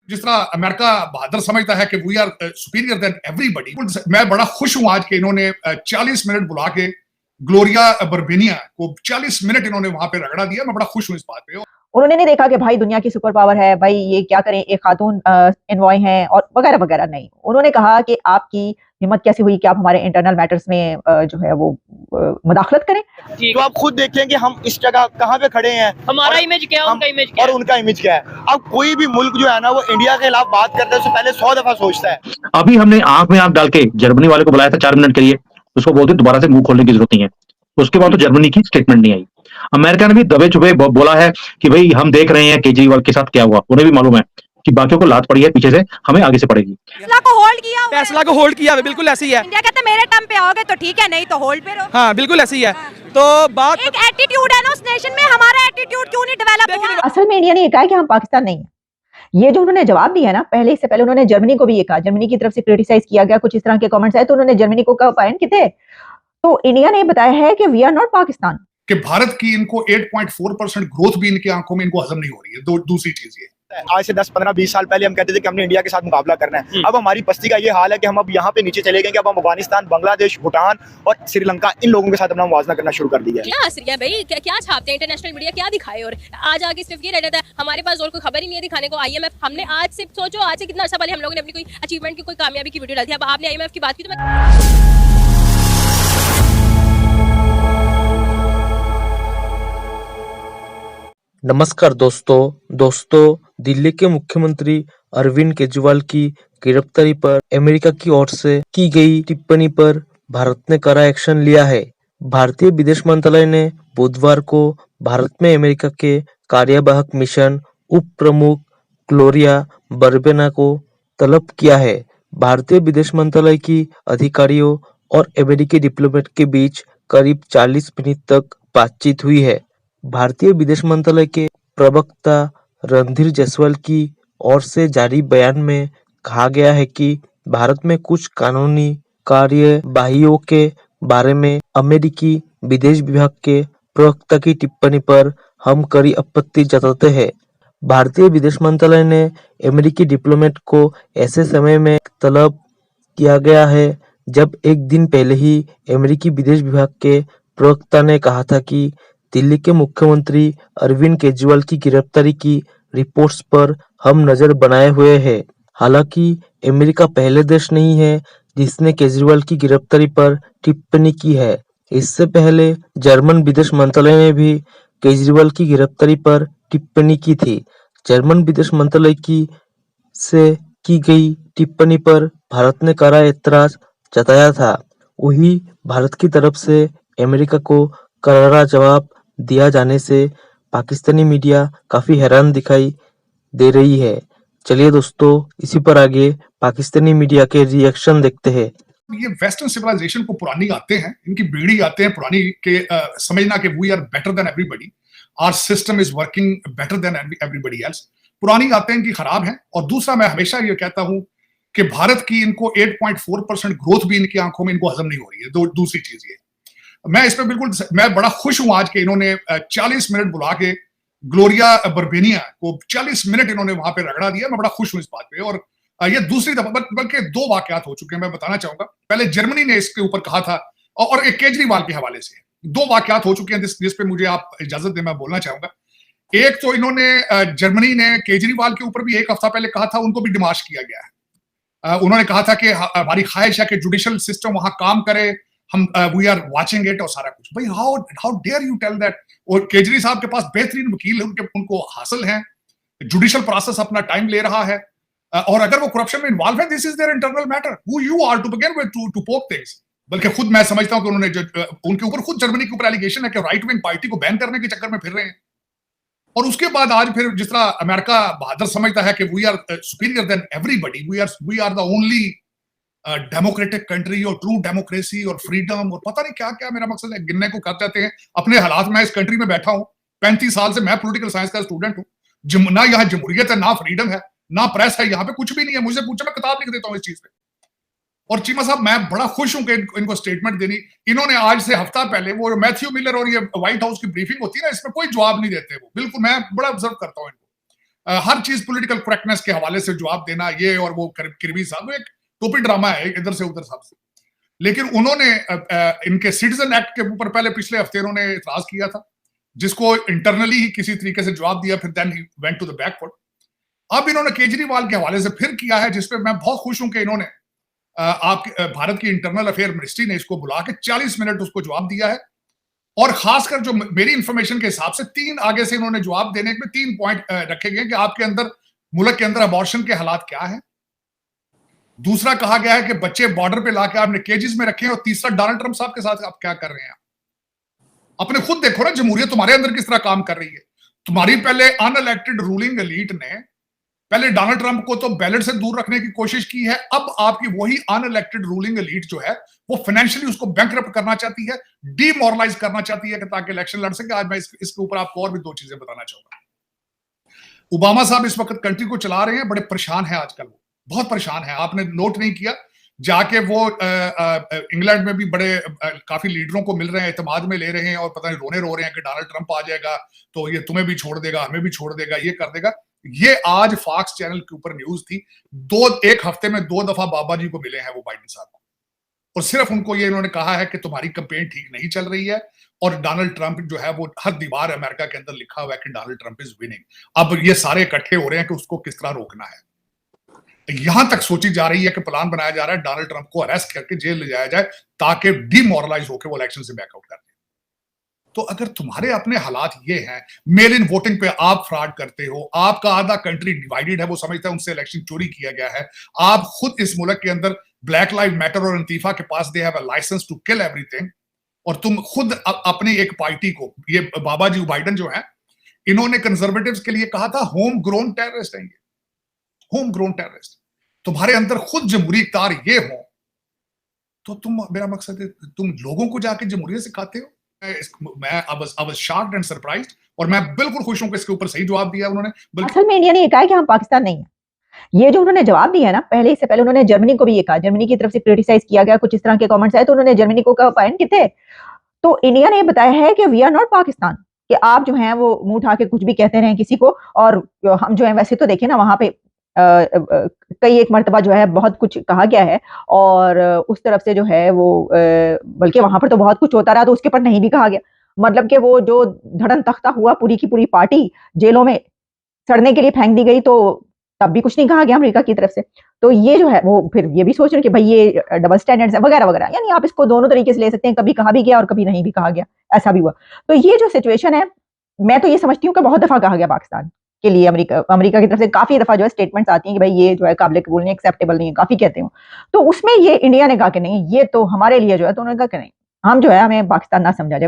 जिस तरह अमेरिका बहादुर समझता है कि we are superior than everybody, मैं बड़ा खुश हूं आज के इन्होंने 40 मिनट बुला के ग्लोरिया बर्बेनिया को 40 मिनट इन्होंने वहां पे रगड़ा दिया। मैं बड़ा खुश हूं इस बात पे। उन्होंने नहीं देखा कि भाई दुनिया की सुपर पावर है, भाई ये क्या करें, एक खातून एनवॉय हैं और वगैरह वगैरह। नहीं, उन्होंने कहा कि आपकी हिम्मत कैसे हुई कि आप हमारे इंटरनल मैटर्स में जो है वो मुदाखलत करें। तो आप खुद देखें कि हम इस जगह कहाँ पे खड़े हैं, हमारा इमेज क्या है, उनका इमेज क्या और है, उनका इमेज क्या है। अब कोई भी मुल्क जो है ना वो इंडिया के खिलाफ बात करता है उससे पहले 100 दफा सोचता है। अभी हमने आंख में आंख डाल के जर्मनी वाले को बुलाया था 4 मिनट के लिए, उसको बोलते दोबारा से मुंह खोलने की जरूरत नहीं है। उसके बाद तो जर्मनी की स्टेटमेंट नहीं आई। अमेरिका ने भी दबे छुपे बोला है कि भाई हम देख रहे हैं केजरीवाल के साथ क्या हुआ। उन्हें भी मालूम है कि बाकियों को लात पड़ी है पीछे से, हमें आगे से पड़ेगी। फैसला को होल्ड किया, फैसला को होल्ड किया, बिल्कुल ऐसी है। इंडिया कहते मेरे टर्म पे आओगे तो ठीक है, नहीं तो होल्ड पे रहो। हाँ बिल्कुल ऐसी है। तो बात एक एटीट्यूड है ना उस नेशन में, हमारा एटीट्यूड क्यों नहीं डेवलप हुआ? असल में इंडिया ने ये कहा कि हम पाकिस्तान नहीं है। ये जो उन्होंने जवाब दिया ना, पहले इससे पहले उन्होंने जर्मनी को भी ये कहा, जर्मनी की तरफ से क्रिटिसाइज किया गया, कुछ इस तरह के कमेंट्स आए तो उन्होंने जर्मनी को कहा पॉइंट कितने। तो इंडिया ने बताया है कि वी आर नॉट पाकिस्तान, कि भारत की इनको 8.4% ग्रोथ भी इनकी आंखों में इनको हजम नहीं हो रही है। दूसरी चीज ये, आज से 10, 15, 20 साल पहले हम कहते थे कि हमने इंडिया के साथ मुकाबला करना है। अब हमारी बस्ती का ये हाल है कि हम अब यहाँ पे नीचे चले गए कि अब हम अफगानिस्तान, बांग्लादेश, भूटान और श्रीलंका इन लोगों के साथ अपना मुवाजना करना शुरू कर दिया है। क्या असर है भाई, क्या छापते हैं इंटरनेशनल मीडिया, क्या दिखाए। और आज आगे सिर्फ ये रह जाता है हमारे पास और कोई खबर ही नहीं है दिखाने को। IMF हमने आज से सोचो, आज से कितना अर्सा पहले हम लोगों ने अपनी कोई अचीवमेंट की, कोई कामयाबी की वीडियो डाली थी। अब आपने IMF की बात की तो मैं नमस्कार दोस्तों, दिल्ली के मुख्यमंत्री अरविंद केजरीवाल की गिरफ्तारी पर अमेरिका की ओर से की गई टिप्पणी पर भारत ने कड़ा एक्शन लिया है। भारतीय विदेश मंत्रालय ने बुधवार को भारत में अमेरिका के कार्यवाहक मिशन उप प्रमुख ग्लोरिया बर्बेना को तलब किया है। भारतीय विदेश मंत्रालय की अधिकारियों और अमेरिकी डिप्लोमेट के बीच करीब 40 मिनट तक बातचीत हुई है। भारतीय विदेश मंत्रालय के प्रवक्ता रणधीर जायसवाल की ओर से जारी बयान में कहा गया है कि भारत में कुछ कानूनी कार्यवाहियों के बारे में अमेरिकी विदेश विभाग के प्रवक्ता की टिप्पणी पर हम कड़ी आपत्ति जताते हैं। भारतीय विदेश मंत्रालय ने अमेरिकी डिप्लोमेट को ऐसे समय में तलब किया गया है जब एक दिन पहले ही अमेरिकी विदेश विभाग के प्रवक्ता ने कहा था कि दिल्ली के मुख्यमंत्री अरविंद केजरीवाल की गिरफ्तारी की रिपोर्ट्स पर हम नजर बनाए हुए हैं। हालांकि अमेरिका पहले देश नहीं है जिसने केजरीवाल की गिरफ्तारी पर टिप्पणी की है। इससे पहले जर्मन विदेश मंत्रालय ने भी केजरीवाल की गिरफ्तारी पर टिप्पणी की थी। जर्मन विदेश मंत्रालय की गई टिप्पणी पर भारत ने कड़ा ऐतराज जताया था। वही भारत की तरफ से अमेरिका को करारा जवाब दिया जाने से पाकिस्तानी मीडिया काफी हैरान दिखाई दे रही है। चलिए दोस्तों, इसी पर आगे पाकिस्तानी मीडिया के रिएक्शन देखते हैं। ये वेस्टर्न सिविलाइजेशन को पुरानी आते हैं, इनकी बीड़ी आते हैं पुरानी के समझना कि we are better than everybody, our system is working better than everybody else. पुरानी आते हैं इनकी खराब हैं। और दूसरा, मैं हमेशा ये कहता हूं कि भारत की इनको 8.4% ग्रोथ भी इनकी आंखों में इनको हजम नहीं हो रही है। दूसरी चीज ये, मैं इस पे बिल्कुल, मैं बड़ा खुश हूं आज के इन्होंने 40 मिनट बुला के ग्लोरिया बर्बेनिया को 40 मिनट इन्होंने वहां पे रगड़ा दिया। मैं बड़ा खुश हूं इस बात पे। और ये दूसरी दफा, बल्कि 2 वाकयात हो चुके हैं, मैं बताना चाहूंगा। पहले जर्मनी ने इसके ऊपर कहा था और एक केजरीवाल के हवाले से 2 वाकयात हो चुके हैं जिस पे मुझे आप इजाजत दें, मैं बोलना चाहूंगा। एक तो इन्होंने जर्मनी ने केजरीवाल के ऊपर भी 1 हफ्ता पहले कहा था, उनको भी डिमाश किया गया है। उन्होंने कहा था कि हमारी ख्वाहिश है कि जुडिशियल सिस्टम वहां काम करे, हम वी आर वाचिंग इट और सारा कुछ। भाई how dare you tell that. और केजरी साहब के पास बेहतरीन वकील है, उनको हासिल है, जुडिशियल प्रोसेस अपना टाइम ले रहा है। और अगर वो करप्शन में इन्वॉल्व है, this is their internal matter, who you are to begin with to poke things. बल्कि खुद मैं समझता हूं कि उन्होंने उनके ऊपर खुद जर्मनी के ऊपर एलिगेशन है कि राइट विंग पार्टी को बैन करने के चक्कर में फिर रहे हैं। और उसके बाद आज फिर जिस तरह अमेरिका बहादुर समझता है कि we are superior than everybody, we are the only democratic country और ट्रू डेमोक्रेसी और फ्रीडम और पता नहीं क्या क्या, मेरा मकसद है गिनने को कर जाते हैं अपने हालात में। इस कंट्री में बैठा हूं 35 साल से, मैं पॉलिटिकल साइंस का स्टूडेंट हूं। ना यहाँ जमहूरियत है, ना फ्रीडम है, ना प्रेस है, यहाँ पे कुछ भी नहीं है। मुझे पूछा, मैं किताब लिख देता हूँ इस चीज पे। और चीमा साहब, मैं बड़ा खुश हूं कि इनको स्टेटमेंट देनी। इन्होंने आज से हफ्ता पहले वो मैथ्यू मिलर और ये व्हाइट हाउस की ब्रीफिंग होती है ना, इसमें कोई जवाब नहीं देते वो, बिल्कुल। मैं बड़ा ऑब्जर्व करता हूँ इनको। हर चीज पॉलिटिकल करेक्टनेस के हवाले से जवाब देना, ये और वो किरवी साहब एक टोपी ड्रामा है इधर से उधर साहब से। लेकिन उन्होंने इनके सिटीजन एक्ट के ऊपर पहले पिछले हफ्ते इन्होंने इतराज किया था, जिसको इंटरनली ही किसी तरीके से जवाब दिया, फिर then he went to the back foot. अब इन्होंने केजरीवाल के हवाले से फिर किया है, जिसपे मैं बहुत खुश हूं कि इन्होंने भारत की इंटरनल अफेयर मिनिस्ट्री ने इसको बुला के 40 मिनट उसको जवाब दिया है। और खासकर जो मेरी इंफॉर्मेशन के हिसाब से 3 आगे से इन्होंने जवाब देने में 3 पॉइंट रखे गए कि आपके अंदर मुल्क के अंदर अबॉर्शन के हालात क्या है। दूसरा कहा गया है कि बच्चे बॉर्डर पे लाके आपने केजेस में रखे हैं। और तीसरा, डोनाल्ड ट्रंप साहब के साथ आप क्या कर रहे हैं। अपने खुद देखो ना, जमहूरियत तुम्हारे अंदर किस तरह काम कर रही है। तुम्हारी पहले अनइलेक्टेड रूलिंग एलीट ने पहले डोनाल्ड ट्रंप को तो बैलेट से दूर रखने की कोशिश की है। अब आपकी वही अनइलेक्टेड रूलिंग एलीट जो है वो फाइनेंशियली उसको बैंकरप्ट करना चाहती है, डीमोरलाइज करना चाहती है कि ताकि इलेक्शन लड़ सके। आज मैं इसके ऊपर आपको और भी 2 चीजें बताना चाहूंगा। ओबामा साहब इस वक्त कंट्री को चला रहे हैं, बड़े परेशान हैं आजकल, वो बहुत परेशान है। आपने नोट नहीं किया, जाके वो इंग्लैंड में भी बड़े काफी लीडरों को मिल रहे हैं, एतमाद में ले रहे हैं और पता नहीं रोने रो रहे हैं कि डोनाल्ड ट्रंप आ जाएगा तो ये तुम्हें भी छोड़ देगा, हमें भी छोड़ देगा, ये कर देगा। ये आज फॉक्स चैनल के ऊपर न्यूज थी। 1 हफ्ते में 2 दफा बाबा जी को मिले हैं वो बाइडेन साहब को, और सिर्फ उनको ये इन्होंने कहा है कि तुम्हारी कैंपेन ठीक नहीं चल रही है। और डोनाल्ड ट्रंप जो है वो हर दीवार अमेरिका के अंदर लिखा हुआ है कि डोनाल्ड ट्रंप इज विनिंग। अब ये सारे इकट्ठे हो रहे हैं कि उसको किस तरह रोकना है। यहां तक सोची जा रही है कि प्लान बनाया जा रहा है डोनाल्ड ट्रंप को अरेस्ट करके जेल ले जाया जाए ताकि डीमोरलाइज होकर वो इलेक्शन से बैकआउट कर दें। तो अगर तुम्हारे अपने हालात ये हैं, मेल इन वोटिंग पे आप फ्रॉड करते हो, आपका आधा कंट्री डिवाइडेड है, वो समझता है उनसे इलेक्शन चोरी किया गया है, आप खुद इस मुल्क के अंदर ब्लैक लाइव मैटर और अंतीफा के पास they have a licence to kill everything, और तुम खुद अपनी एक पार्टी को, ये बाबा जी बाइडेन जो है, इन्होंने कंजर्वेटिव्स के लिए कहा था होम ग्रोन टेररिस्ट हैं, होम ग्रोन टेररिस्ट। तुम्हारे अंदर खुद जमहूरी इख्तियार ये हो तो तुम, मेरा मकसद है तुम लोगों को जाके जमहूरियत सिखाते हो। मैं I was shocked and surprised, और मैं बिल्कुल खुश हूं कि इसके ऊपर सही जवाब दिया उन्होंने। असल में इंडिया ने ये कहा है कि हम पाकिस्तान नहीं है। ये जो उन्होंने जवाब दिया है ना, पहले इससे पहले उन्होंने जर्मनी को भी ये कहा, जर्मनी की तरफ से क्रिटिसाइज किया गया, कुछ इस तरह के कमेंट्स आए तो उन्होंने जर्मनी को कहा पॉइंट कितने। तो इंडिया ने बताया है कि वी आर नॉट पाकिस्तान, कि आप जो हैं वो मुंह उठा के कुछ भी कहते रहे किसी को, और हम जो है वैसे तो देखें ना वहां पे कई एक मर्तबा जो है बहुत कुछ कहा गया है, और उस तरफ से जो है वो बल्कि वहां पर तो बहुत कुछ होता रहा तो उसके पर नहीं भी कहा गया। मतलब कि वो जो धड़न तख्ता हुआ, पूरी की पूरी पार्टी जेलों में सड़ने के लिए फेंक दी गई, तो तब भी कुछ नहीं कहा गया अमेरिका की तरफ से। तो ये जो है वो फिर ये भी सोच रहे हैं कि भाई ये डबल स्टैंडर्ड्स है वगैरह वगैरह, यानी आप इसको दोनों तरीके से ले सकते हैं, कभी कहा भी गया और कभी नहीं भी कहा गया, ऐसा भी हुआ। तो ये जो सिचुएशन है, मैं तो ये समझती हूँ कि बहुत दफा कहा गया पाकिस्तान के लिए अमेरिका की तरफ से काफी दफा जो है स्टेटमेंट्स आती हैं कि भाई ये जो है काबिल कबूल नहीं, एक्सेप्टेबल नहीं है, काफी कहते हो। तो उसमें ये इंडिया ने कहा कि नहीं, ये तो हमारे लिए जो है, तो उन्होंने कहा कि नहीं, हम जो है हमें पाकिस्तान ना समझा जाए।